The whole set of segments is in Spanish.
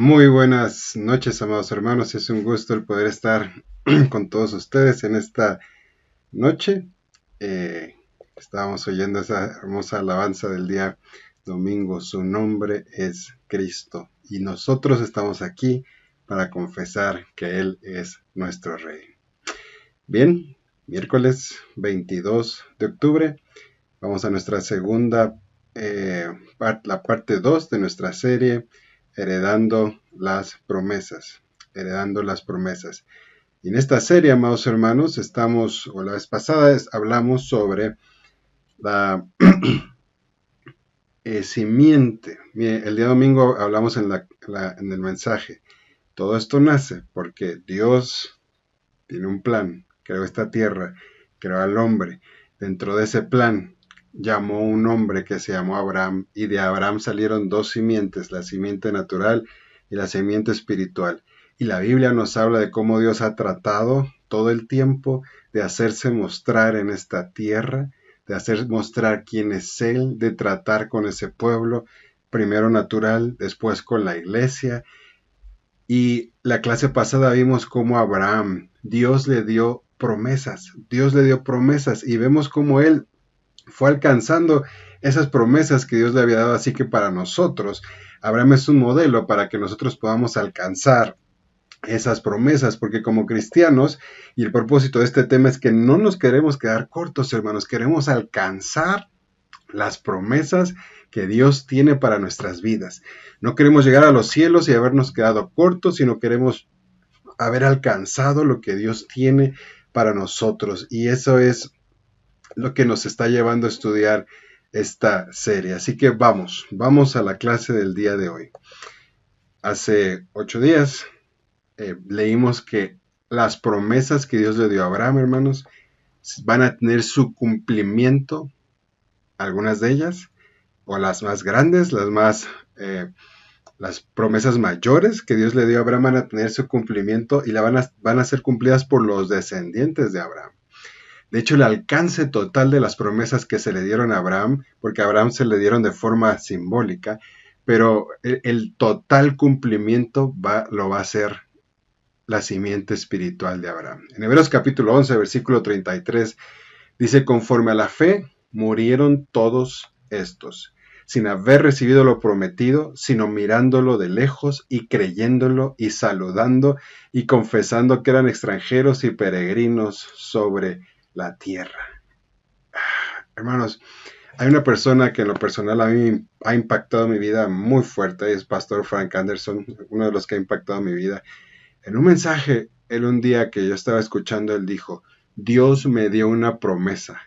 Muy buenas noches, amados hermanos. Es un gusto el poder estar con todos ustedes en esta noche. Eh, Estábamos oyendo esa hermosa alabanza del día domingo. Su nombre es Cristo. Y nosotros estamos aquí para confesar que Él es nuestro Rey. Bien, miércoles 22 de octubre. Vamos a nuestra segunda, la parte 2 de nuestra serie, Heredando las promesas. Heredando las promesas. Y en esta serie, amados hermanos, la vez pasada hablamos sobre la simiente. Mire, el día domingo hablamos en el mensaje. Todo esto nace porque Dios tiene un plan. Creó esta tierra, creó al hombre. Dentro de ese plan llamó un hombre que se llamó Abraham, y de Abraham salieron dos simientes, la simiente natural y la simiente espiritual. Y la Biblia nos habla de cómo Dios ha tratado todo el tiempo de hacerse mostrar en esta tierra, de hacer mostrar quién es Él, de tratar con ese pueblo, primero natural, después con la iglesia. Y la clase pasada vimos cómo Abraham, Dios le dio promesas y vemos cómo él fue alcanzando esas promesas que Dios le había dado. Así que para nosotros, Abraham es un modelo para que nosotros podamos alcanzar esas promesas, porque como cristianos, y el propósito de este tema es que no nos queremos quedar cortos, hermanos, queremos alcanzar las promesas que Dios tiene para nuestras vidas. No queremos llegar a los cielos y habernos quedado cortos, sino queremos haber alcanzado lo que Dios tiene para nosotros. Y eso es lo que nos está llevando a estudiar esta serie. Así que vamos a la clase del día de hoy. Hace 8 días leímos que las promesas que Dios le dio a Abraham, hermanos, van a tener su cumplimiento, algunas de ellas, o las más grandes, las promesas mayores que Dios le dio a Abraham van a tener su cumplimiento y van a ser cumplidas por los descendientes de Abraham. De hecho, el alcance total de las promesas que se le dieron a Abraham, porque a Abraham se le dieron de forma simbólica, pero el total cumplimiento lo va a ser la simiente espiritual de Abraham. En Hebreos capítulo 11, versículo 33, dice: conforme a la fe murieron todos estos, sin haber recibido lo prometido, sino mirándolo de lejos y creyéndolo y saludando y confesando que eran extranjeros y peregrinos sobre la tierra. Hermanos, hay una persona que en lo personal a mí ha impactado mi vida muy fuerte, es Pastor Frank Anderson, uno de los que ha impactado mi vida. En un mensaje, un día que yo estaba escuchando, él dijo: Dios me dio una promesa,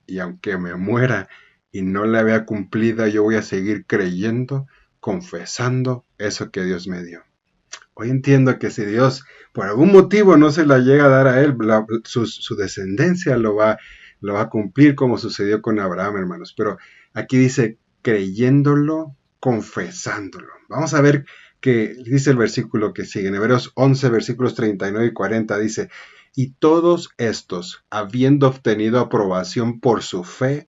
y aunque me muera y no la vea cumplida, yo voy a seguir creyendo, confesando eso que Dios me dio. Hoy entiendo que si Dios por algún motivo no se la llega a dar a él, su descendencia lo va a cumplir, como sucedió con Abraham, hermanos. Pero aquí dice creyéndolo, confesándolo. Vamos a ver qué dice el versículo que sigue. En Hebreos 11, versículos 39 y 40 dice: y todos estos, habiendo obtenido aprobación por su fe,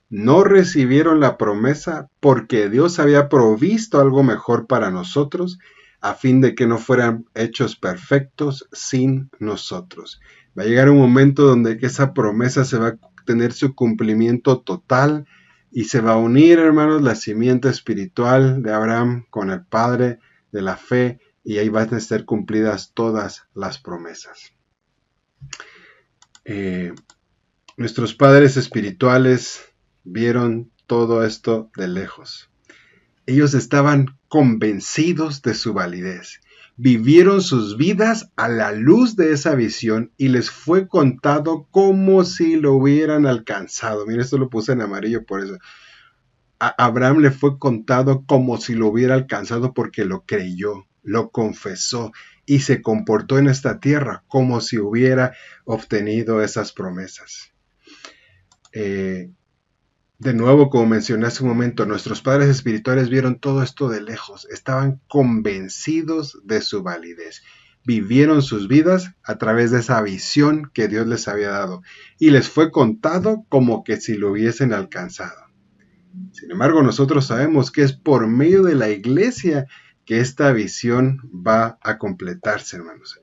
no recibieron la promesa porque Dios había provisto algo mejor para nosotros, a fin de que no fueran hechos perfectos sin nosotros. Va a llegar un momento donde esa promesa se va a tener su cumplimiento total y se va a unir, hermanos, la simiente espiritual de Abraham con el Padre de la fe, y ahí van a ser cumplidas todas las promesas. Nuestros padres espirituales vieron todo esto de lejos. Ellos estaban convencidos de su validez. Vivieron sus vidas a la luz de esa visión y les fue contado como si lo hubieran alcanzado. Miren, esto lo puse en amarillo por eso. A Abraham le fue contado como si lo hubiera alcanzado porque lo creyó, lo confesó y se comportó en esta tierra como si hubiera obtenido esas promesas. De nuevo, como mencioné hace un momento, nuestros padres espirituales vieron todo esto de lejos, estaban convencidos de su validez, vivieron sus vidas a través de esa visión que Dios les había dado y les fue contado como que si lo hubiesen alcanzado. Sin embargo, nosotros sabemos que es por medio de la iglesia que esta visión va a completarse, hermanos.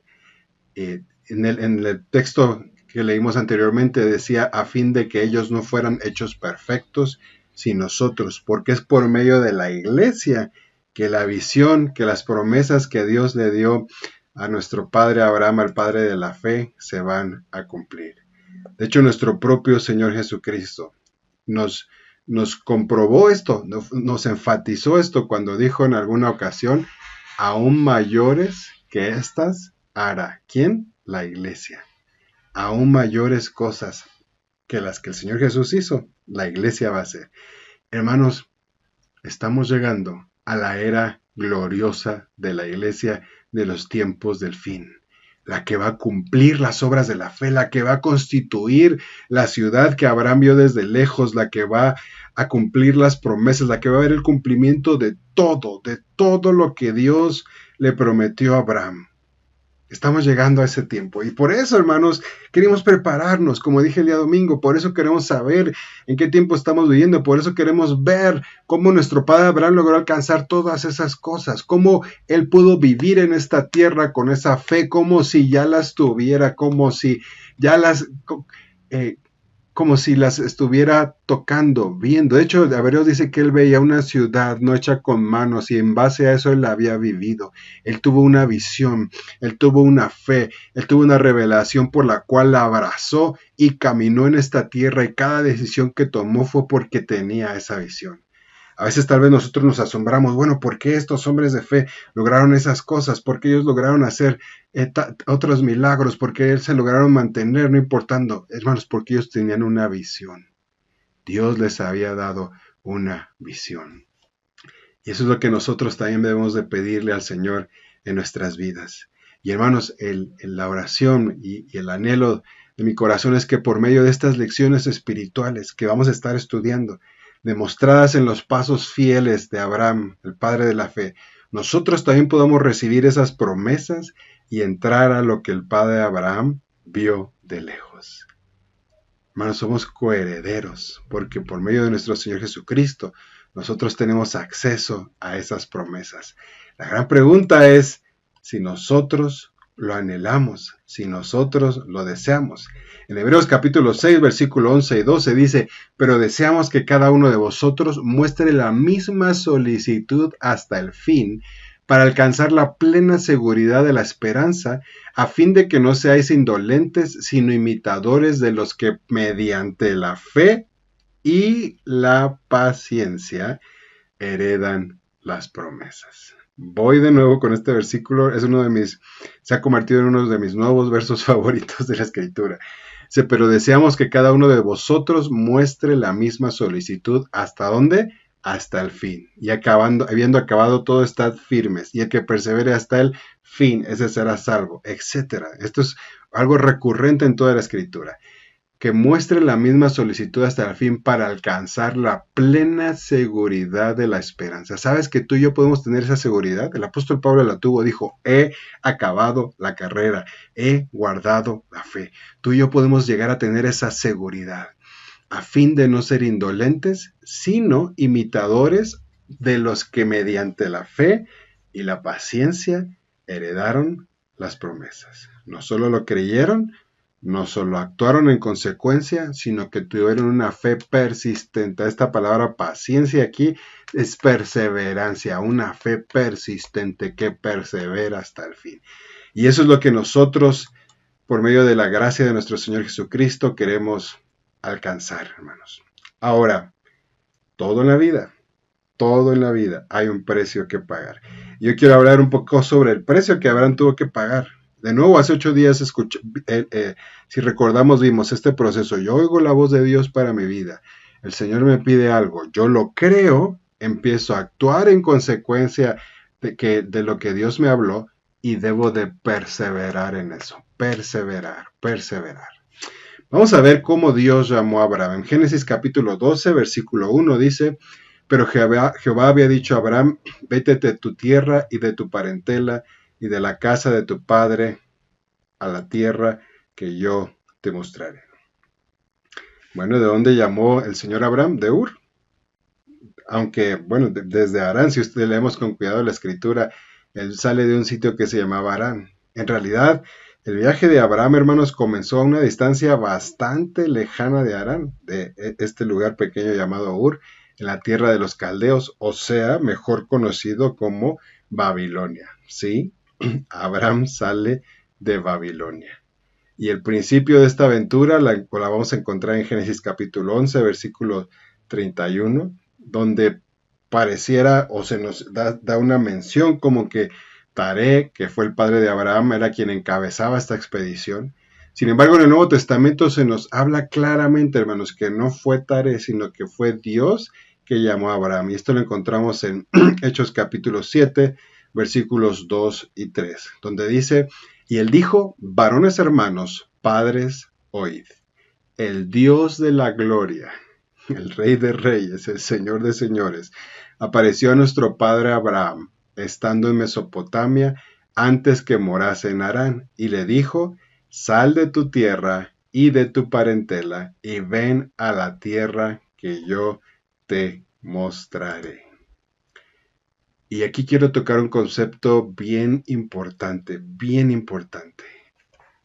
En el texto que leímos anteriormente decía, a fin de que ellos no fueran hechos perfectos, sino nosotros, porque es por medio de la iglesia que la visión, que las promesas que Dios le dio a nuestro padre Abraham, al padre de la fe, se van a cumplir. De hecho, nuestro propio Señor Jesucristo nos comprobó esto, nos enfatizó esto cuando dijo en alguna ocasión, aún mayores que estas hará. ¿Quién? La iglesia. Aún mayores cosas que las que el Señor Jesús hizo, la iglesia va a hacer. Hermanos, estamos llegando a la era gloriosa de la iglesia de los tiempos del fin, la que va a cumplir las obras de la fe, la que va a constituir la ciudad que Abraham vio desde lejos, la que va a cumplir las promesas, la que va a ver el cumplimiento de todo lo que Dios le prometió a Abraham. Estamos llegando a ese tiempo y por eso, hermanos, queremos prepararnos, como dije el día domingo, por eso queremos saber en qué tiempo estamos viviendo, por eso queremos ver cómo nuestro padre Abraham logró alcanzar todas esas cosas, cómo él pudo vivir en esta tierra con esa fe, como si ya las tuviera, como si ya como si las estuviera tocando, viendo. De hecho, Hebreos dice que él veía una ciudad no hecha con manos y en base a eso él la había vivido. Él tuvo una visión, él tuvo una fe, él tuvo una revelación por la cual la abrazó y caminó en esta tierra y cada decisión que tomó fue porque tenía esa visión. A veces tal vez nosotros nos asombramos, bueno, ¿por qué estos hombres de fe lograron esas cosas? ¿Por qué ellos lograron hacer otros milagros? ¿Por qué se lograron mantener, no importando? Hermanos, porque ellos tenían una visión. Dios les había dado una visión. Y eso es lo que nosotros también debemos de pedirle al Señor en nuestras vidas. Y hermanos, la oración y el anhelo de mi corazón es que por medio de estas lecciones espirituales que vamos a estar estudiando, demostradas en los pasos fieles de Abraham, el padre de la fe, nosotros también podamos recibir esas promesas y entrar a lo que el padre Abraham vio de lejos. Hermanos, somos coherederos, porque por medio de nuestro Señor Jesucristo, nosotros tenemos acceso a esas promesas. La gran pregunta es si nosotros lo anhelamos, si nosotros lo deseamos. En Hebreos capítulo 6, versículo 11 y 12 dice, pero deseamos que cada uno de vosotros muestre la misma solicitud hasta el fin, para alcanzar la plena seguridad de la esperanza, a fin de que no seáis indolentes, sino imitadores de los que mediante la fe y la paciencia heredan las promesas. Voy de nuevo con este versículo, se ha convertido en uno de mis nuevos versos favoritos de la Escritura. Dice, pero deseamos que cada uno de vosotros muestre la misma solicitud. ¿Hasta dónde? Hasta el fin. Y habiendo acabado todo, estad firmes. Y el que persevere hasta el fin, ese será salvo, etc. Esto es algo recurrente en toda la Escritura. Que muestre la misma solicitud hasta el fin para alcanzar la plena seguridad de la esperanza. ¿Sabes que tú y yo podemos tener esa seguridad? El apóstol Pablo la tuvo, dijo, he acabado la carrera, he guardado la fe. Tú y yo podemos llegar a tener esa seguridad, a fin de no ser indolentes, sino imitadores de los que mediante la fe y la paciencia heredaron las promesas. No solo lo creyeron, no solo actuaron en consecuencia, sino que tuvieron una fe persistente. Esta palabra paciencia aquí es perseverancia, una fe persistente que persevera hasta el fin. Y eso es lo que nosotros, por medio de la gracia de nuestro Señor Jesucristo, queremos alcanzar, hermanos. Ahora, todo en la vida hay un precio que pagar. Yo quiero hablar un poco sobre el precio que Abraham tuvo que pagar. De nuevo, hace 8 días si recordamos, vimos este proceso. Yo oigo la voz de Dios para mi vida. El Señor me pide algo. Yo lo creo, empiezo a actuar en consecuencia de lo que Dios me habló y debo de perseverar en eso. Perseverar. Vamos a ver cómo Dios llamó a Abraham. En Génesis capítulo 12, versículo 1 dice, pero Jehová había dicho a Abraham, vete de tu tierra y de tu parentela y de la casa de tu padre a la tierra que yo te mostraré. Bueno, ¿de dónde llamó el Señor a Abraham? De Ur. aunque, bueno, desde Harán, si usted leemos con cuidado la escritura, él sale de un sitio que se llamaba Harán. En realidad, el viaje de Abraham, hermanos, comenzó a una distancia bastante lejana de Harán, de este lugar pequeño llamado Ur, en la tierra de los caldeos, o sea, mejor conocido como Babilonia. ¿Sí? Abraham sale de Babilonia. Y el principio de esta aventura la vamos a encontrar en Génesis capítulo 11, versículo 31, donde pareciera o se nos da una mención como que Taré, que fue el padre de Abraham, era quien encabezaba esta expedición. Sin embargo, en el Nuevo Testamento se nos habla claramente, hermanos, que no fue Taré, sino que fue Dios que llamó a Abraham. Y esto lo encontramos en Hechos capítulo 7, versículos 2 y 3, donde dice: y él dijo: varones hermanos, padres, oíd. El Dios de la gloria, el Rey de reyes, el Señor de señores, apareció a nuestro padre Abraham, estando en Mesopotamia, antes que morase en Harán, y le dijo: sal de tu tierra y de tu parentela, y ven a la tierra que yo te mostraré. Y aquí quiero tocar un concepto bien importante,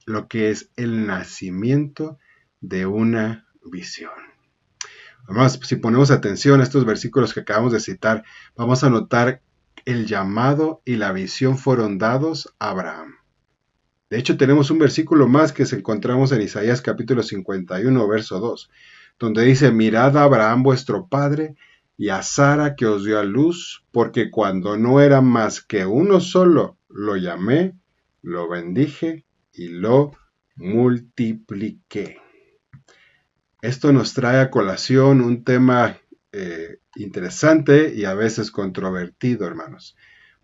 lo que es el nacimiento de una visión. Además, si ponemos atención a estos versículos que acabamos de citar, vamos a notar el llamado y la visión fueron dados a Abraham. De hecho, tenemos un versículo más que se encontramos en Isaías capítulo 51, verso 2, donde dice: mirad a Abraham vuestro padre y a Sara que os dio a luz, porque cuando no era más que uno solo, lo llamé, lo bendije y lo multipliqué. Esto nos trae a colación un tema interesante y a veces controvertido, hermanos,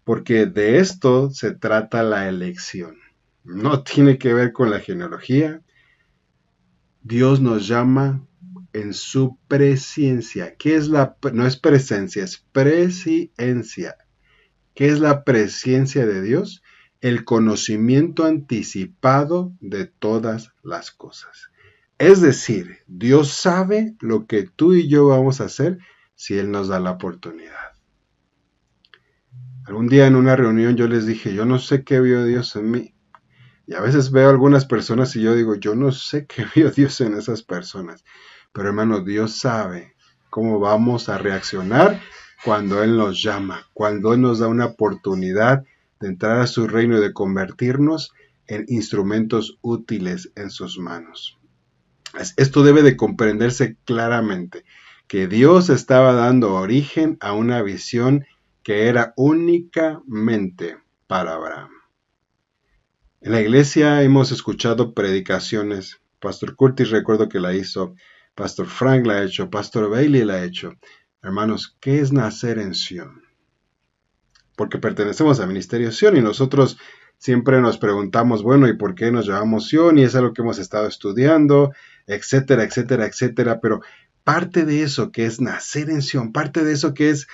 porque de esto se trata la elección. No tiene que ver con la genealogía. Dios nos llama en su presciencia. ¿Qué es no es presencia, es presciencia? ¿Qué es la presciencia de Dios? El conocimiento anticipado de todas las cosas. Es decir, Dios sabe lo que tú y yo vamos a hacer si Él nos da la oportunidad. Algún día en una reunión yo les dije: yo no sé qué vio Dios en mí. Y a veces veo a algunas personas y yo digo: yo no sé qué vio Dios en esas personas. Pero hermano, Dios sabe cómo vamos a reaccionar cuando Él nos llama, cuando Él nos da una oportunidad de entrar a su reino y de convertirnos en instrumentos útiles en sus manos. Esto debe de comprenderse claramente, que Dios estaba dando origen a una visión que era únicamente para Abraham. En la iglesia hemos escuchado predicaciones. Pastor Curtis recuerdo que la hizo, Pastor Frank la ha hecho, Pastor Bailey la ha hecho. Hermanos, ¿qué es nacer en Sion? Porque pertenecemos al Ministerio Sion y nosotros siempre nos preguntamos: bueno, ¿y por qué nos llamamos Sion? Y es algo que hemos estado estudiando, etcétera, etcétera, etcétera. Pero parte de eso que es nacer en Sion, parte de eso que es...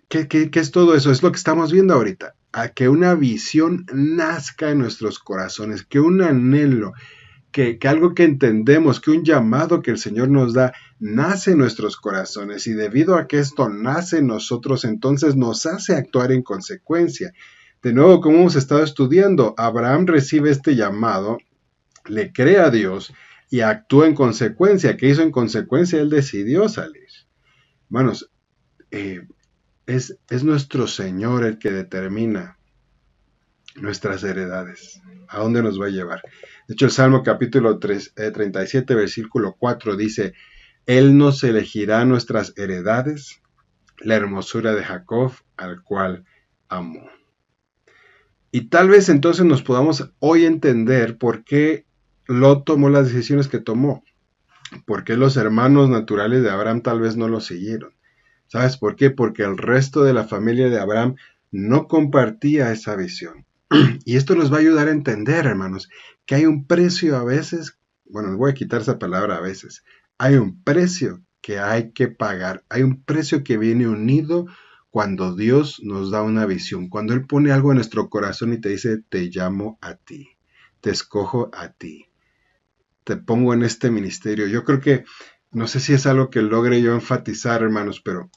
¿Qué es todo eso? Es lo que estamos viendo ahorita. A que una visión nazca en nuestros corazones, que un anhelo, que algo que entendemos, que un llamado que el Señor nos da, nace en nuestros corazones. Y debido a que esto nace en nosotros, entonces nos hace actuar en consecuencia. De nuevo, como hemos estado estudiando, Abraham recibe este llamado, le cree a Dios y actúa en consecuencia. ¿Qué hizo en consecuencia? Él decidió salir. Hermanos, es nuestro Señor el que determina nuestras heredades, a dónde nos va a llevar. De hecho, el Salmo capítulo 37, versículo 4 dice: Él nos elegirá nuestras heredades, la hermosura de Jacob, al cual amó. Y tal vez entonces nos podamos hoy entender por qué Lot tomó las decisiones que tomó, por qué los hermanos naturales de Abraham tal vez no lo siguieron. ¿Sabes por qué? Porque el resto de la familia de Abraham no compartía esa visión. Y esto nos va a ayudar a entender, hermanos, que hay un precio a veces, bueno, voy a quitar esa palabra a veces, hay un precio que hay que pagar, hay un precio que viene unido cuando Dios nos da una visión, cuando Él pone algo en nuestro corazón y te dice: te llamo a ti, te escojo a ti, te pongo en este ministerio. Yo creo que No sé si es algo que logre yo enfatizar, hermanos, pero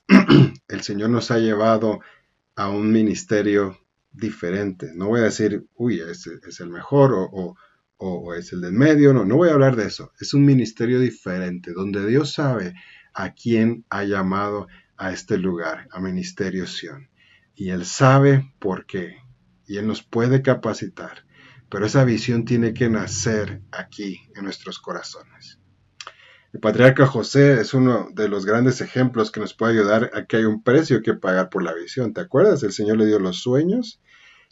el Señor nos ha llevado a un ministerio diferente. No voy a decir, uy, es el mejor o es el del medio. No, no voy a hablar de eso. Es un ministerio diferente, donde Dios sabe a quién ha llamado a este lugar, a Ministerio Sion. Y Él sabe por qué. Y Él nos puede capacitar. Pero esa visión tiene que nacer aquí, en nuestros corazones. El patriarca José es uno de los grandes ejemplos que nos puede ayudar a que hay un precio que pagar por la visión. ¿Te acuerdas? El Señor le dio los sueños,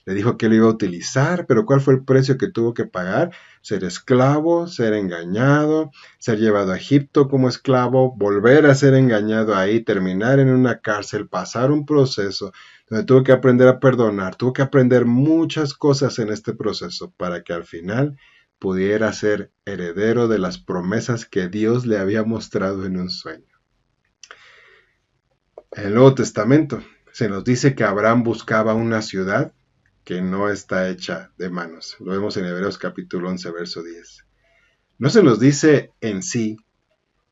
le dijo que lo iba a utilizar, pero ¿cuál fue el precio que tuvo que pagar? Ser esclavo, ser engañado, ser llevado a Egipto como esclavo, volver a ser engañado ahí, terminar en una cárcel, pasar un proceso donde tuvo que aprender a perdonar, tuvo que aprender muchas cosas en este proceso para que al final pudiera ser heredero de las promesas que Dios le había mostrado en un sueño. En el Nuevo Testamento se nos dice que Abraham buscaba una ciudad que no está hecha de manos. Lo vemos en Hebreos capítulo 11, verso 10. No se nos dice en sí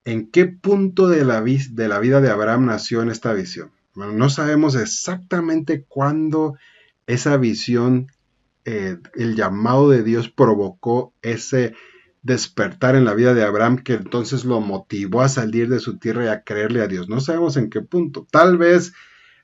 en qué punto de la vida de Abraham nació en esta visión. Bueno, no sabemos exactamente cuándo esa visión, el llamado de Dios provocó ese despertar en la vida de Abraham que entonces lo motivó a salir de su tierra y a creerle a Dios. No sabemos en qué punto. Tal vez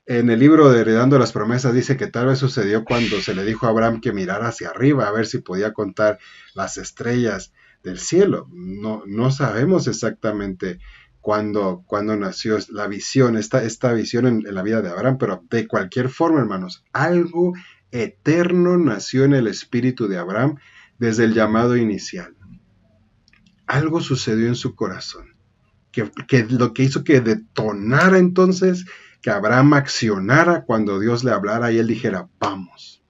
en el libro de Heredando las Promesas dice que tal vez sucedió cuando se le dijo a Abraham que mirara hacia arriba a ver si podía contar las estrellas del cielo. No, no sabemos exactamente cuándo nació la visión, esta visión en la vida de Abraham, pero de cualquier forma, hermanos, algo eterno nació en el espíritu de Abraham desde el llamado inicial. Algo sucedió en su corazón, que lo que hizo que detonara entonces, que Abraham accionara cuando Dios le hablara y él dijera, vamos.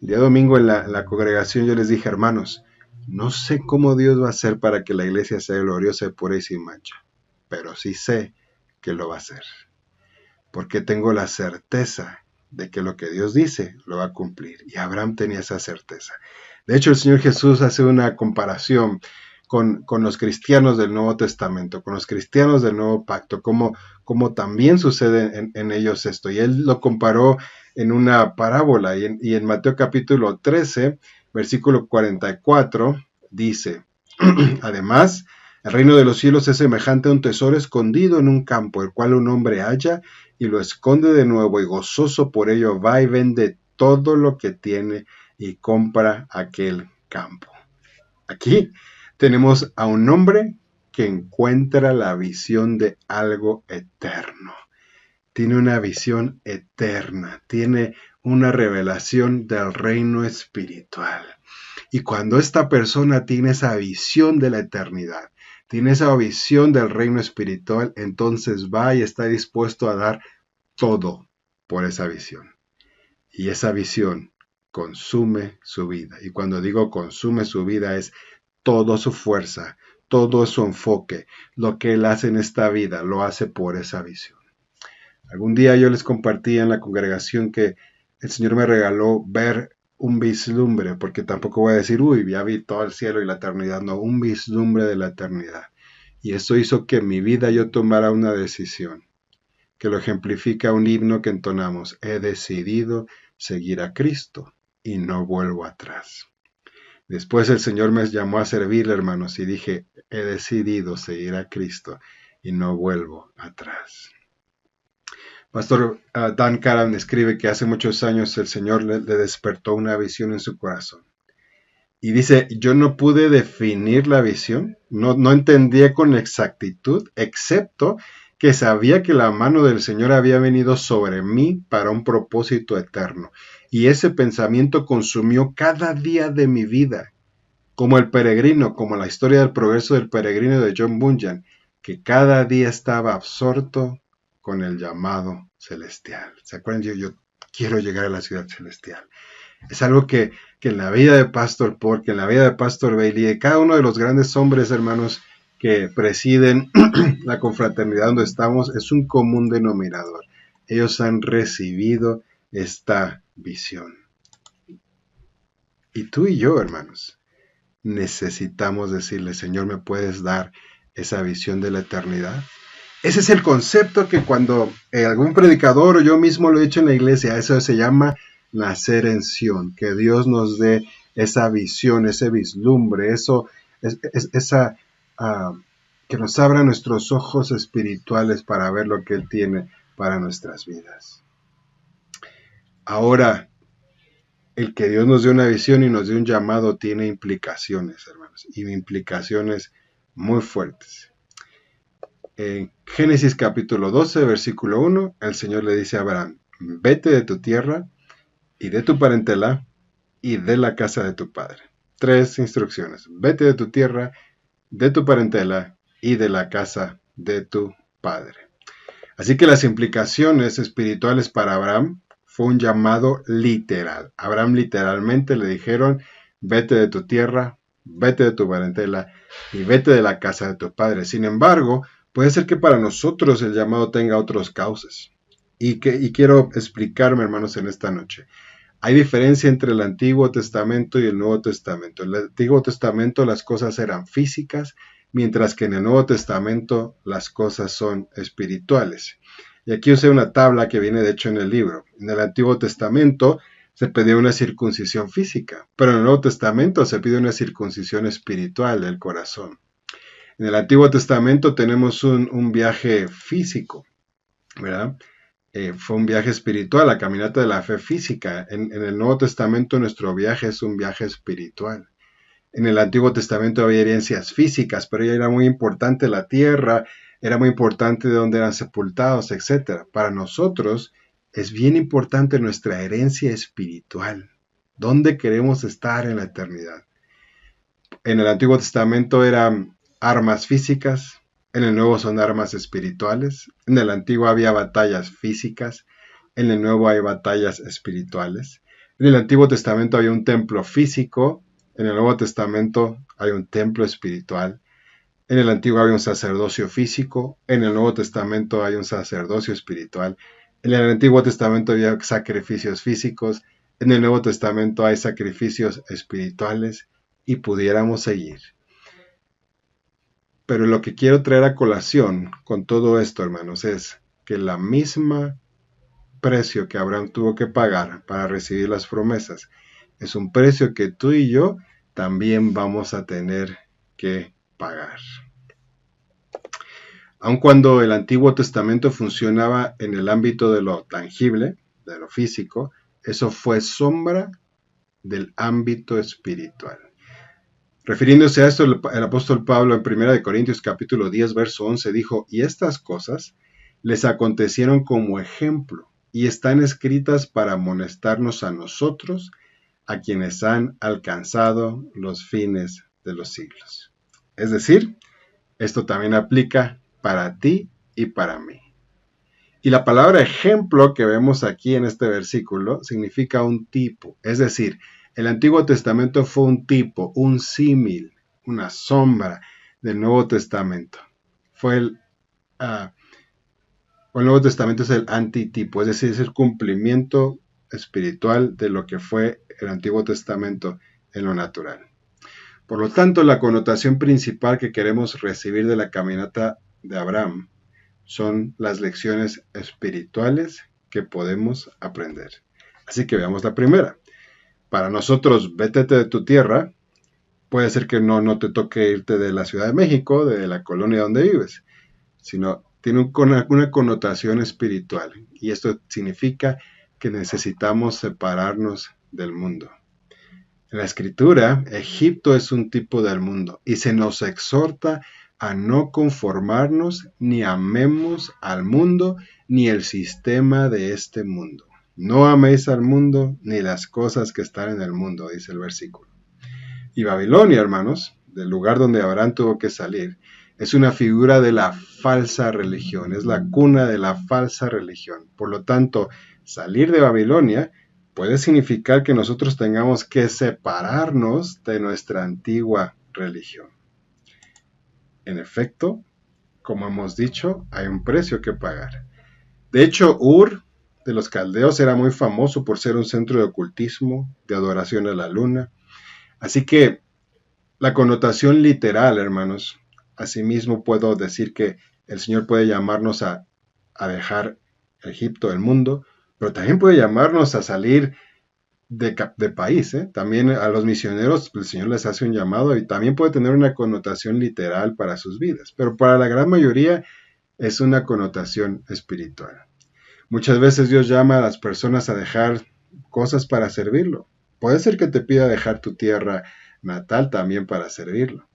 El día domingo en la congregación yo les dije, hermanos, no sé cómo Dios va a hacer para que la iglesia sea gloriosa, pura y sin mancha, pero sí sé que lo va a hacer, porque tengo la certeza de que lo que Dios dice lo va a cumplir. Y Abraham tenía esa certeza. De hecho, el Señor Jesús hace una comparación con los cristianos del Nuevo Testamento, con los cristianos del Nuevo Pacto, como también sucede en ellos esto. Y él lo comparó en una parábola. Y en Mateo capítulo 13, versículo 44, dice, además, el reino de los cielos es semejante a un tesoro escondido en un campo, el cual un hombre halla y lo esconde de nuevo, y gozoso por ello va y vende todo lo que tiene y compra aquel campo. Aquí tenemos a un hombre que encuentra la visión de algo eterno. Tiene una visión eterna, tiene una revelación del reino espiritual. Y cuando esta persona tiene esa visión de la eternidad, tiene esa visión del reino espiritual, entonces va y está dispuesto a dar todo por esa visión. Y esa visión consume su vida. Y cuando digo consume su vida es toda su fuerza, todo su enfoque, lo que él hace en esta vida, lo hace por esa visión. Algún día yo les compartí en la congregación que el Señor me regaló ver un vislumbre, porque tampoco voy a decir, uy, ya vi todo el cielo y la eternidad, no, un vislumbre de la eternidad. Y eso hizo que en mi vida yo tomara una decisión, que lo ejemplifica un himno que entonamos, he decidido seguir a Cristo y no vuelvo atrás. Después el Señor me llamó a servirle, hermanos, y dije, he decidido seguir a Cristo y no vuelvo atrás. Pastor Dan Karam escribe que hace muchos años el Señor le despertó una visión en su corazón. Y dice, yo no pude definir la visión, no entendía con exactitud, excepto que sabía que la mano del Señor había venido sobre mí para un propósito eterno. Y ese pensamiento consumió cada día de mi vida, como el peregrino, como la historia del progreso del peregrino de John Bunyan, que cada día estaba absorto con el llamado celestial. ¿Se acuerdan? Yo quiero llegar a la ciudad celestial. Es algo que en la vida de Pastor Paul, que en la vida de Pastor Bailey, de cada uno de los grandes hombres, hermanos, que presiden la confraternidad donde estamos, es un común denominador. Ellos han recibido esta visión. Y tú y yo, hermanos, necesitamos decirle, Señor, ¿me puedes dar esa visión de la eternidad. Ese es el concepto que cuando algún predicador o yo mismo lo he dicho en la iglesia, eso se llama nacer en Sión, que Dios nos dé esa visión, ese vislumbre, esa que nos abra nuestros ojos espirituales para ver lo que Él tiene para nuestras vidas. Ahora, el que Dios nos dé una visión y nos dé un llamado tiene implicaciones, hermanos, y implicaciones muy fuertes. En Génesis capítulo 12, versículo 1, el Señor le dice a Abraham, vete de tu tierra y de tu parentela y de la casa de tu padre. 3 instrucciones, vete de tu tierra, de tu parentela y de la casa de tu padre. Así que las implicaciones espirituales para Abraham fue un llamado literal. Abraham literalmente le dijeron, vete de tu tierra, vete de tu parentela y vete de la casa de tu padre. Sin embargo, puede ser que para nosotros el llamado tenga otros causas. Y quiero explicarme, hermanos, en esta noche. Hay diferencia entre el Antiguo Testamento y el Nuevo Testamento. En el Antiguo Testamento las cosas eran físicas, mientras que en el Nuevo Testamento las cosas son espirituales. Y aquí usé una tabla que viene de hecho en el libro. En el Antiguo Testamento se pedía una circuncisión física, pero en el Nuevo Testamento se pide una circuncisión espiritual del corazón. En el Antiguo Testamento tenemos un viaje físico, ¿verdad? Fue un viaje espiritual, la caminata de la fe física. En el Nuevo Testamento nuestro viaje es un viaje espiritual. En el Antiguo Testamento había herencias físicas, pero ya era muy importante la tierra, era muy importante de dónde eran sepultados, etc. Para nosotros es bien importante nuestra herencia espiritual. ¿Dónde queremos estar en la eternidad? En el Antiguo Testamento eran armas físicas, en el Nuevo son armas espirituales. En el Antiguo había batallas físicas, en el Nuevo hay batallas espirituales. En el Antiguo Testamento había un templo físico, en el Nuevo Testamento hay un templo espiritual. En el Antiguo había un sacerdocio físico, en el Nuevo Testamento hay un sacerdocio espiritual. En el Antiguo Testamento había sacrificios físicos, en el Nuevo Testamento hay sacrificios espirituales y pudiéramos seguir. Pero lo que quiero traer a colación con todo esto, hermanos, es que la misma precio que Abraham tuvo que pagar para recibir las promesas es un precio que tú y yo también vamos a tener que pagar. Aun cuando el Antiguo Testamento funcionaba en el ámbito de lo tangible, de lo físico, eso fue sombra del ámbito espiritual. Refiriéndose a esto, el apóstol Pablo en 1 Corintios capítulo 10, verso 11 dijo, y estas cosas les acontecieron como ejemplo y están escritas para amonestarnos a nosotros, a quienes han alcanzado los fines de los siglos. Es decir, esto también aplica para ti y para mí. Y la palabra ejemplo que vemos aquí en este versículo significa un tipo, es decir, el Antiguo Testamento fue un tipo, un símil, una sombra del Nuevo Testamento. El Nuevo Testamento es el antitipo, es decir, es el cumplimiento espiritual de lo que fue el Antiguo Testamento en lo natural. Por lo tanto, la connotación principal que queremos recibir de la caminata de Abraham son las lecciones espirituales que podemos aprender. Así que veamos la primera. Para nosotros, vete de tu tierra, puede ser que no te toque irte de la Ciudad de México, de la colonia donde vives, sino tiene una connotación espiritual. Y esto significa que necesitamos separarnos del mundo. En la Escritura, Egipto es un tipo del mundo y se nos exhorta a no conformarnos ni amemos al mundo ni el sistema de este mundo. No améis al mundo ni las cosas que están en el mundo, dice el versículo. Y Babilonia, hermanos, del lugar donde Abraham tuvo que salir, es una figura de la falsa religión, es la cuna de la falsa religión. Por lo tanto, salir de Babilonia puede significar que nosotros tengamos que separarnos de nuestra antigua religión. En efecto, como hemos dicho, hay un precio que pagar. De hecho, Ur de los caldeos era muy famoso por ser un centro de ocultismo, de adoración a la luna. Así que la connotación literal, hermanos, Asimismo puedo decir que el Señor puede llamarnos a dejar Egipto, el mundo, pero también puede llamarnos a salir de país, ¿eh? También a los misioneros el Señor les hace un llamado y también puede tener una connotación literal para sus vidas, pero para la gran mayoría es una connotación espiritual. Muchas veces Dios llama a las personas a dejar cosas para servirlo. Puede ser que te pida dejar tu tierra natal también para servirlo.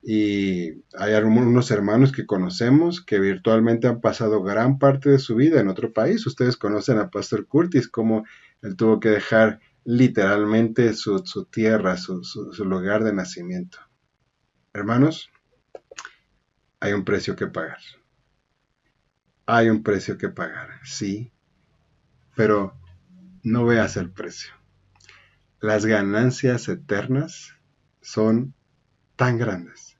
Y hay algunos hermanos que conocemos que virtualmente han pasado gran parte de su vida en otro país. Ustedes conocen a Pastor Curtis, como él tuvo que dejar literalmente su tierra, su lugar de nacimiento. Hermanos, hay un precio que pagar. Hay un precio que pagar, sí, pero no veas el precio. Las ganancias eternas son tan grandes.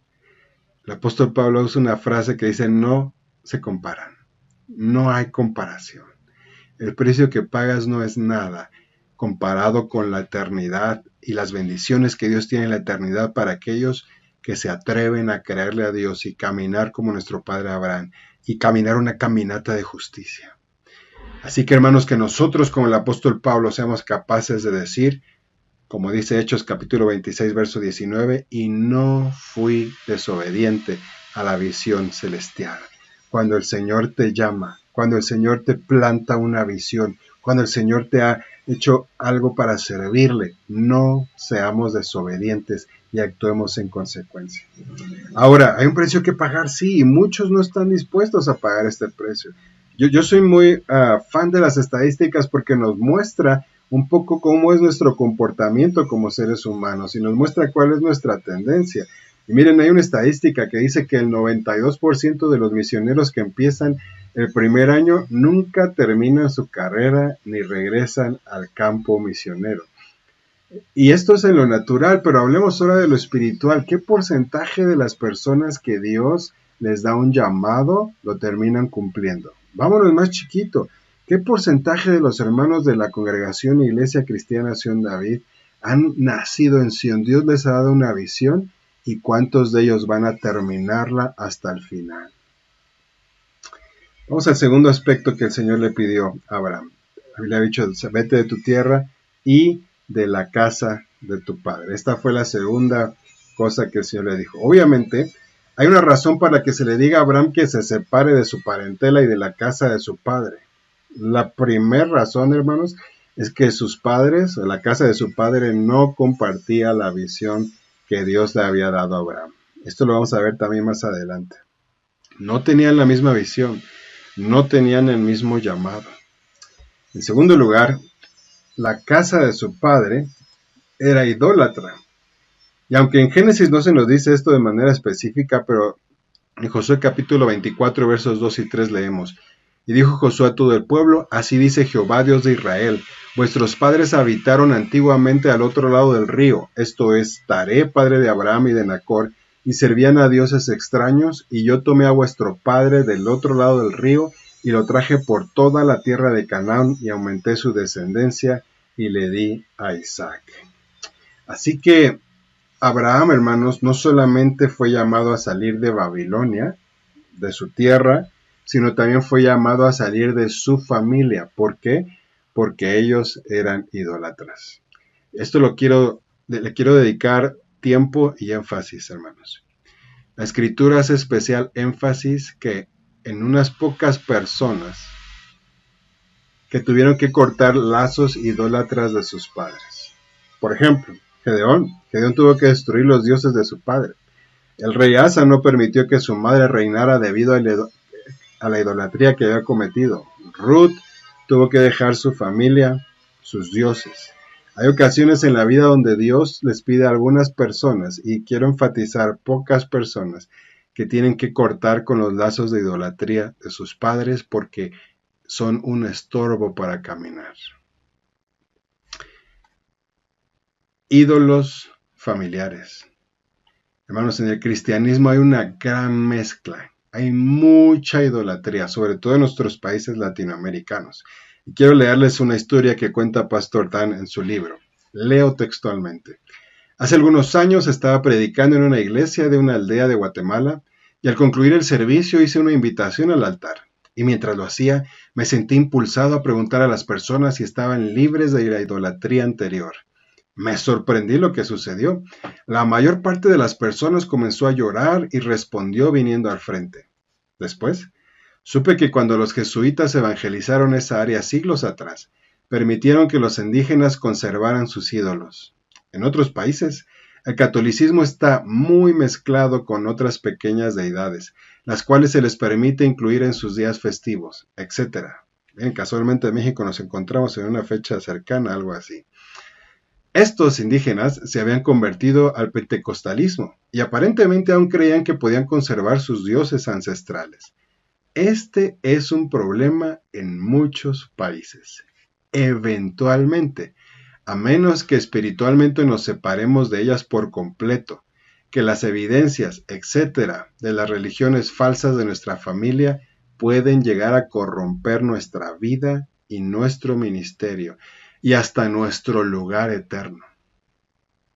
El apóstol Pablo usa una frase que dice: no se comparan, no hay comparación. El precio que pagas no es nada comparado con la eternidad y las bendiciones que Dios tiene en la eternidad para aquellos que se atreven a creerle a Dios y caminar como nuestro padre Abraham y caminar una caminata de justicia. Así que, hermanos, que nosotros como el apóstol Pablo seamos capaces de decir, como dice Hechos capítulo 26, verso 19, y no fui desobediente a la visión celestial. Cuando el Señor te llama, cuando el Señor te planta una visión, cuando el Señor te ha hecho algo para servirle, no seamos desobedientes y actuemos en consecuencia. Ahora, hay un precio que pagar, sí, y muchos no están dispuestos a pagar este precio. Yo soy muy fan de las estadísticas porque nos muestra un poco cómo es nuestro comportamiento como seres humanos y nos muestra cuál es nuestra tendencia. Y miren, hay una estadística que dice que el 92% de los misioneros que empiezan el primer año nunca terminan su carrera ni regresan al campo misionero. Y esto es en lo natural, pero hablemos ahora de lo espiritual. ¿Qué porcentaje de las personas que Dios les da un llamado lo terminan cumpliendo? Vámonos más chiquito. ¿Qué porcentaje de los hermanos de la congregación Iglesia Cristiana Sion David han nacido en Sion? Dios les ha dado una visión y cuántos de ellos van a terminarla hasta el final. Vamos al segundo aspecto que el Señor le pidió a Abraham. Le ha dicho: vete de tu tierra y de la casa de tu padre. Esta fue la segunda cosa que el Señor le dijo. Obviamente, hay una razón para que se le diga a Abraham que se separe de su parentela y de la casa de su padre. La primera razón, hermanos, es que sus padres, la casa de su padre, no compartía la visión que Dios le había dado a Abraham. Esto lo vamos a ver también más adelante. No tenían la misma visión, no tenían el mismo llamado. En segundo lugar, la casa de su padre era idólatra. Y aunque en Génesis no se nos dice esto de manera específica, pero en Josué capítulo 24, versos 2 y 3 leemos: y dijo Josué a todo el pueblo: así dice Jehová Dios de Israel, vuestros padres habitaron antiguamente al otro lado del río, esto es, Taré, padre de Abraham y de Nacor, y servían a dioses extraños, y yo tomé a vuestro padre del otro lado del río, y lo traje por toda la tierra de Canaán, y aumenté su descendencia, y le di a Isaac. Así que Abraham, hermanos, no solamente fue llamado a salir de Babilonia, de su tierra, sino también fue llamado a salir de su familia. ¿Por qué? Porque ellos eran idólatras. Esto le quiero dedicar tiempo y énfasis, hermanos. La Escritura hace especial énfasis que en unas pocas personas que tuvieron que cortar lazos idólatras de sus padres. Por ejemplo, Gedeón tuvo que destruir los dioses de su padre. El rey Asa no permitió que su madre reinara debido a la idolatría que había cometido. Ruth tuvo que dejar su familia, sus dioses. Hay ocasiones en la vida donde Dios les pide a algunas personas, y quiero enfatizar pocas personas, que tienen que cortar con los lazos de idolatría de sus padres porque son un estorbo para caminar. Ídolos familiares. Hermanos, en el cristianismo hay una gran mezcla. Hay mucha idolatría, sobre todo en nuestros países latinoamericanos. Y quiero leerles una historia que cuenta Pastor Dan en su libro. Leo textualmente. Hace algunos años estaba predicando en una iglesia de una aldea de Guatemala y al concluir el servicio hice una invitación al altar. Y mientras lo hacía, me sentí impulsado a preguntar a las personas si estaban libres de la idolatría anterior. Me sorprendí lo que sucedió. La mayor parte de las personas comenzó a llorar y respondió viniendo al frente. Después, supe que cuando los jesuitas evangelizaron esa área siglos atrás, permitieron que los indígenas conservaran sus ídolos. En otros países, el catolicismo está muy mezclado con otras pequeñas deidades, las cuales se les permite incluir en sus días festivos, etc. Bien, casualmente en México nos encontramos en una fecha cercana, algo así. Estos indígenas se habían convertido al pentecostalismo y aparentemente aún creían que podían conservar sus dioses ancestrales. Este es un problema en muchos países. Eventualmente, a menos que espiritualmente nos separemos de ellas por completo, que las evidencias, etcétera, de las religiones falsas de nuestra familia pueden llegar a corromper nuestra vida y nuestro ministerio y hasta nuestro lugar eterno.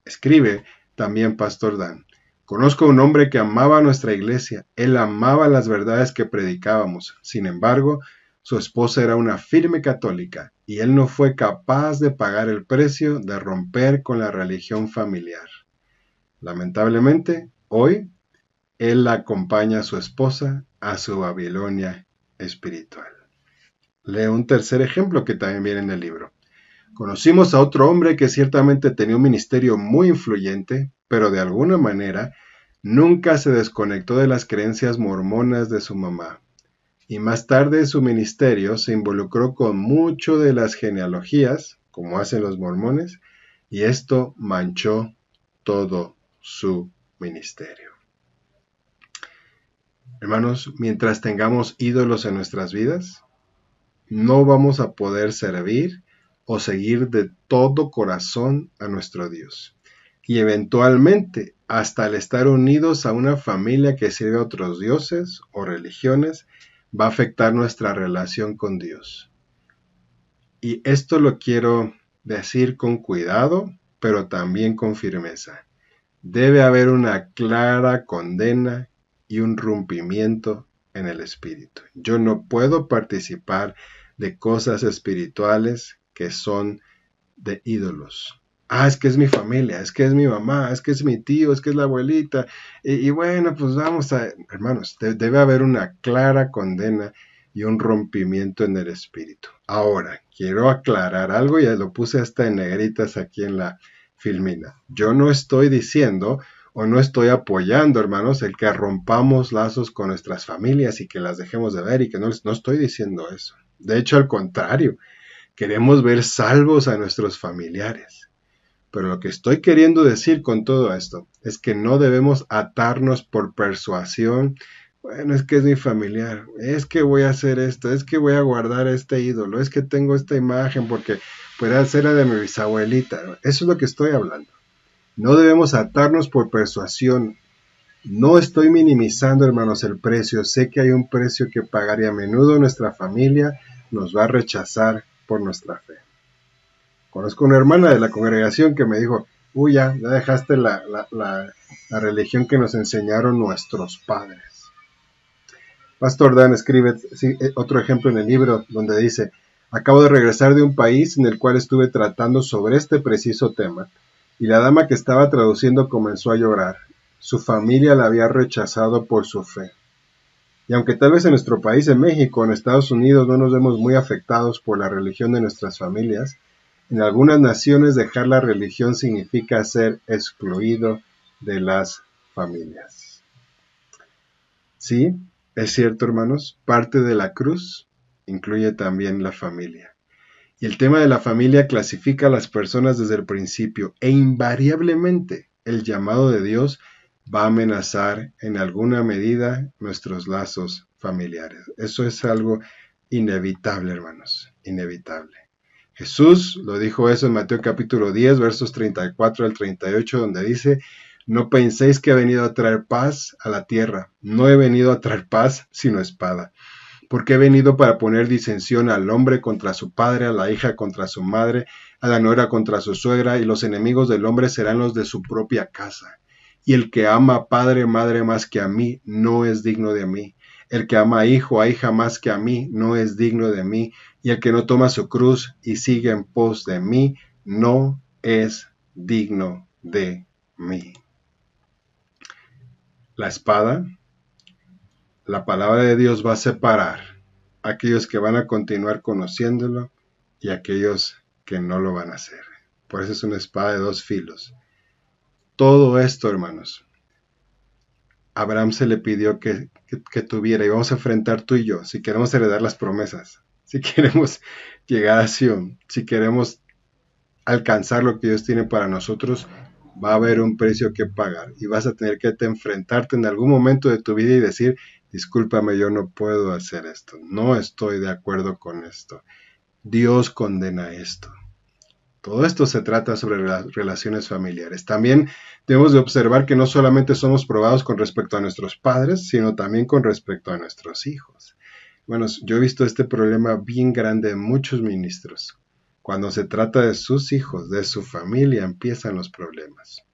Escribe también Pastor Dan: conozco a un hombre que amaba a nuestra iglesia, él amaba las verdades que predicábamos, sin embargo, su esposa era una firme católica y él no fue capaz de pagar el precio de romper con la religión familiar. Lamentablemente, hoy, él acompaña a su esposa a su Babilonia espiritual. Leo un tercer ejemplo que también viene en el libro. Conocimos a otro hombre que ciertamente tenía un ministerio muy influyente, pero de alguna manera nunca se desconectó de las creencias mormonas de su mamá. Y más tarde su ministerio se involucró con mucho de las genealogías, como hacen los mormones, y esto manchó todo su ministerio. Hermanos, mientras tengamos ídolos en nuestras vidas, no vamos a poder servir o seguir de todo corazón a nuestro Dios. Y eventualmente, hasta al estar unidos a una familia que sirve a otros dioses o religiones, va a afectar nuestra relación con Dios. Y esto lo quiero decir con cuidado, pero también con firmeza. Debe haber una clara condena y un rompimiento en el espíritu. Yo no puedo participar de cosas espirituales que son de ídolos. Es que es mi familia, es que es mi mamá, es que es mi tío, es que es la abuelita. Y bueno, pues vamos a... Hermanos, debe haber una clara condena y un rompimiento en el espíritu. Ahora, quiero aclarar algo, ya lo puse hasta en negritas aquí en la filmina. Yo no estoy diciendo o no estoy apoyando, hermanos, el que rompamos lazos con nuestras familias y que las dejemos de ver y que no estoy diciendo eso. De hecho, al contrario, queremos ver salvos a nuestros familiares. Pero lo que estoy queriendo decir con todo esto es que no debemos atarnos por persuasión. Bueno, es que es mi familiar, es que voy a hacer esto, es que voy a guardar este ídolo, es que tengo esta imagen porque puede ser la de mi bisabuelita. Eso es lo que estoy hablando. No debemos atarnos por persuasión. No estoy minimizando, hermanos, el precio. Sé que hay un precio que pagar y a menudo nuestra familia nos va a rechazar por nuestra fe. Conozco una hermana de la congregación que me dijo: ya dejaste la religión que nos enseñaron nuestros padres. Pastor Dan escribe otro ejemplo en el libro donde dice: acabo de regresar de un país en el cual estuve tratando sobre este preciso tema, y la dama que estaba traduciendo comenzó a llorar. Su familia la había rechazado por su fe. Y aunque tal vez en nuestro país, en México, en Estados Unidos, no nos vemos muy afectados por la religión de nuestras familias, en algunas naciones dejar la religión significa ser excluido de las familias. Sí, es cierto, hermanos, parte de la cruz incluye también la familia. Y el tema de la familia clasifica a las personas desde el principio e invariablemente el llamado de Dios va a amenazar en alguna medida nuestros lazos familiares. Eso es algo inevitable, hermanos, inevitable. Jesús lo dijo eso en Mateo capítulo 10, versos 34 al 38, donde dice: no penséis que he venido a traer paz a la tierra. No he venido a traer paz, sino espada. Porque he venido para poner disensión al hombre contra su padre, a la hija contra su madre, a la nuera contra su suegra, y los enemigos del hombre serán los de su propia casa. Y el que ama a padre o madre más que a mí, no es digno de mí. El que ama a hijo o a hija más que a mí, no es digno de mí. Y el que no toma su cruz y sigue en pos de mí, no es digno de mí. La espada, la palabra de Dios va a separar a aquellos que van a continuar conociéndolo y a aquellos que no lo van a hacer. Por eso es una espada de dos filos. Todo esto, hermanos, Abraham se le pidió que tuviera, y vamos a enfrentar tú y yo, si queremos heredar las promesas, si queremos llegar a Sion, si queremos alcanzar lo que Dios tiene para nosotros, va a haber un precio que pagar y vas a tener que enfrentarte en algún momento de tu vida y decir, discúlpame, yo no puedo hacer esto, no estoy de acuerdo con esto, Dios condena esto. Todo esto se trata sobre las relaciones familiares. También debemos de observar que no solamente somos probados con respecto a nuestros padres, sino también con respecto a nuestros hijos. Bueno, yo he visto este problema bien grande en muchos ministros. Cuando se trata de sus hijos, de su familia, empiezan los problemas.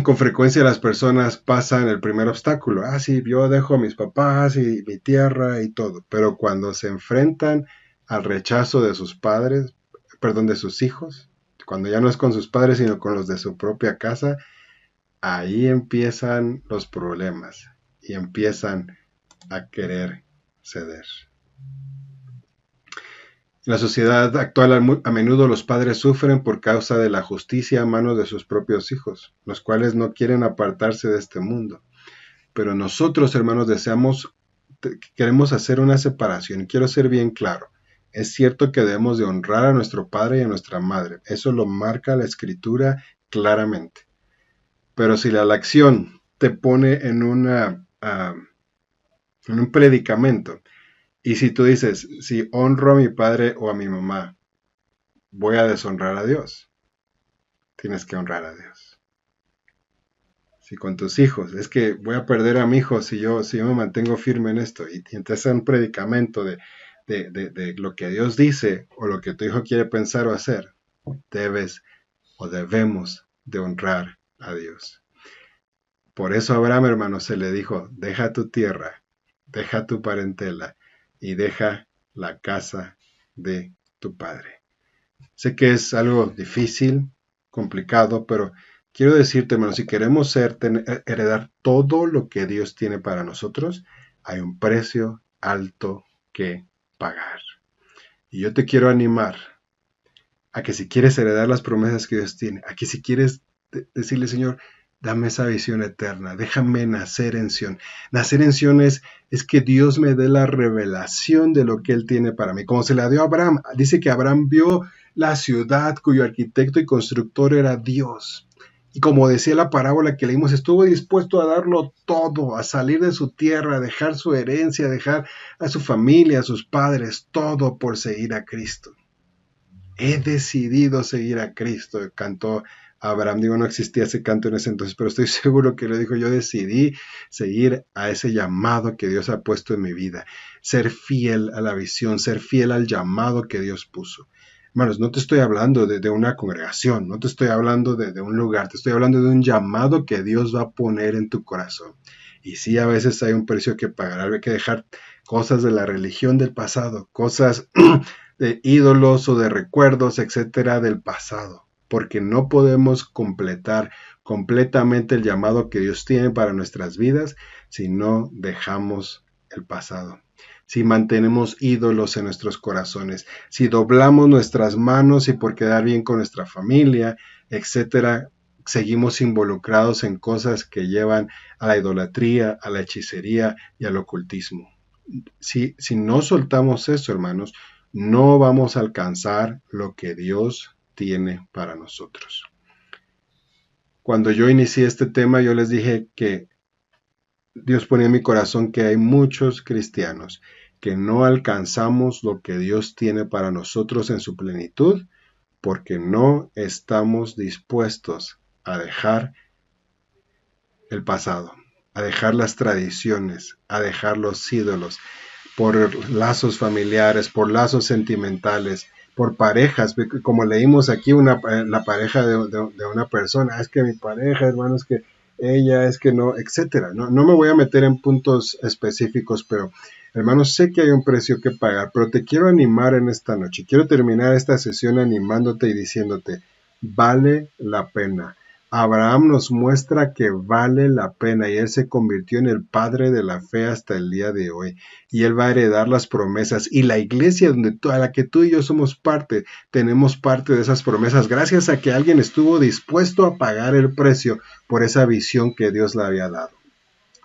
Con frecuencia las personas pasan el primer obstáculo. Sí, yo dejo a mis papás y mi tierra y todo. Pero cuando se enfrentan al rechazo de sus padres, perdón, de sus hijos, cuando ya no es con sus padres, sino con los de su propia casa, ahí empiezan los problemas y empiezan a querer ceder. En la sociedad actual a menudo los padres sufren por causa de la justicia a manos de sus propios hijos, los cuales no quieren apartarse de este mundo. Pero nosotros, hermanos, queremos hacer una separación y quiero ser bien claro. Es cierto que debemos de honrar a nuestro padre y a nuestra madre. Eso lo marca la Escritura claramente. Pero si la acción te pone en un predicamento, y si tú dices, si honro a mi padre o a mi mamá, voy a deshonrar a Dios. Tienes que honrar a Dios. Si con tus hijos, es que voy a perder a mi hijo si yo me mantengo firme en esto. Y entonces es un predicamento de lo que Dios dice o lo que tu hijo quiere pensar o hacer. Debes o debemos de honrar a Dios. Por eso a Abraham, hermano, se le dijo, deja tu tierra, deja tu parentela y deja la casa de tu padre. Sé que es algo difícil, complicado, pero quiero decirte, hermano, si queremos heredar todo lo que Dios tiene para nosotros, hay un precio alto que pagar. Y yo te quiero animar a que si quieres heredar las promesas que Dios tiene, a que si quieres decirle, Señor, dame esa visión eterna, déjame nacer en Sion. Nacer en Sion es que Dios me dé la revelación de lo que Él tiene para mí. Como se la dio a Abraham, dice que Abraham vio la ciudad cuyo arquitecto y constructor era Dios. Y como decía la parábola que leímos, estuvo dispuesto a darlo todo, a salir de su tierra, a dejar su herencia, a dejar a su familia, a sus padres, todo por seguir a Cristo. He decidido seguir a Cristo, cantó Abraham. Digo, no existía ese canto en ese entonces, pero estoy seguro que lo dijo. Yo decidí seguir a ese llamado que Dios ha puesto en mi vida, ser fiel a la visión, ser fiel al llamado que Dios puso. Hermanos, no te estoy hablando de una congregación, no te estoy hablando de un lugar, te estoy hablando de un llamado que Dios va a poner en tu corazón. Y sí, a veces hay un precio que pagar, hay que dejar cosas de la religión del pasado, cosas de ídolos o de recuerdos, etcétera, del pasado, porque no podemos completar completamente el llamado que Dios tiene para nuestras vidas si no dejamos el pasado. Si mantenemos ídolos en nuestros corazones, si doblamos nuestras manos y por quedar bien con nuestra familia, etcétera, seguimos involucrados en cosas que llevan a la idolatría, a la hechicería y al ocultismo. Si no soltamos eso, hermanos, no vamos a alcanzar lo que Dios tiene para nosotros. Cuando yo inicié este tema, yo les dije que Dios ponía en mi corazón que hay muchos cristianos que no alcanzamos lo que Dios tiene para nosotros en su plenitud porque no estamos dispuestos a dejar el pasado. a dejar las tradiciones, a dejar los ídolos, por lazos familiares, por lazos sentimentales, por parejas, como leímos aquí la pareja de una persona, es que mi pareja, hermano, es que ella, es que no, etcétera. No me voy a meter en puntos específicos, pero hermano, sé que hay un precio que pagar, pero te quiero animar en esta noche. Quiero terminar esta sesión animándote y diciéndote, vale la pena. Abraham nos muestra que vale la pena y él se convirtió en el padre de la fe hasta el día de hoy. Y él va a heredar las promesas. Y la iglesia a la que tú y yo somos parte, tenemos parte de esas promesas gracias a que alguien estuvo dispuesto a pagar el precio por esa visión que Dios le había dado.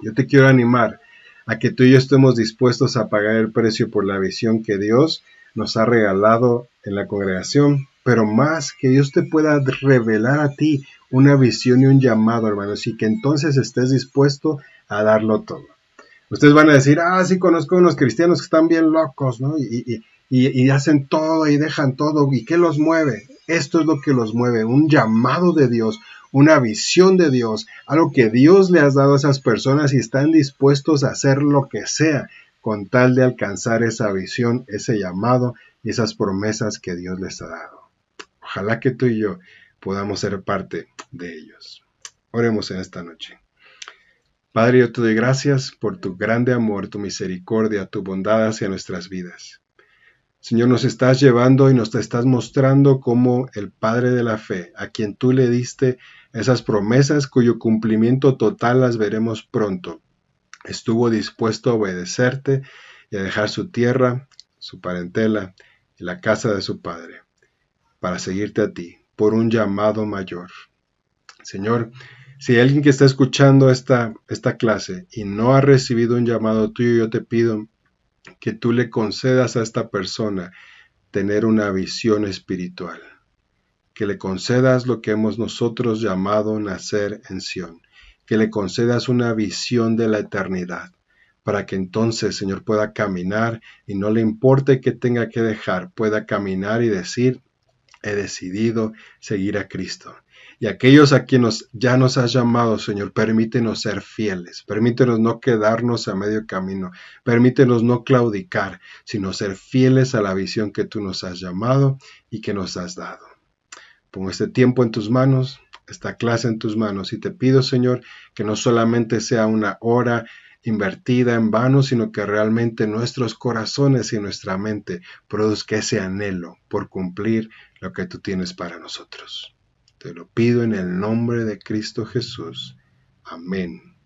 Yo te quiero animar a que tú y yo estemos dispuestos a pagar el precio por la visión que Dios nos ha regalado en la congregación, pero más que Dios te pueda revelar a ti una visión y un llamado, hermanos, y que entonces estés dispuesto a darlo todo. Ustedes van a decir, sí conozco unos cristianos que están bien locos, ¿no? Y hacen todo y dejan todo. ¿Y qué los mueve? Esto es lo que los mueve, un llamado de Dios, una visión de Dios, algo que Dios le ha dado a esas personas y están dispuestos a hacer lo que sea con tal de alcanzar esa visión, ese llamado y esas promesas que Dios les ha dado. Ojalá que tú y yo podamos ser parte de ellos. Oremos en esta noche. Padre, yo te doy gracias por tu grande amor, tu misericordia, tu bondad hacia nuestras vidas. Señor, nos estás llevando y nos estás mostrando como el Padre de la fe, a quien tú le diste esas promesas cuyo cumplimiento total las veremos pronto. Estuvo dispuesto a obedecerte y a dejar su tierra, su parentela y la casa de su Padre, para seguirte a ti, por un llamado mayor. Señor, si hay alguien que está escuchando esta clase y no ha recibido un llamado tuyo, yo te pido que tú le concedas a esta persona tener una visión espiritual, que le concedas lo que hemos nosotros llamado nacer en Sión, que le concedas una visión de la eternidad, para que entonces, Señor, pueda caminar y no le importe que tenga que dejar, pueda caminar y decir, he decidido seguir a Cristo. Y aquellos a quienes ya nos has llamado, Señor, permítenos ser fieles, permítenos no quedarnos a medio camino, permítenos no claudicar, sino ser fieles a la visión que tú nos has llamado y que nos has dado. Pongo este tiempo en tus manos, esta clase en tus manos, y te pido, Señor, que no solamente sea una hora invertida en vano, sino que realmente nuestros corazones y nuestra mente produzca ese anhelo por cumplir lo que tú tienes para nosotros. Te lo pido en el nombre de Cristo Jesús. Amén.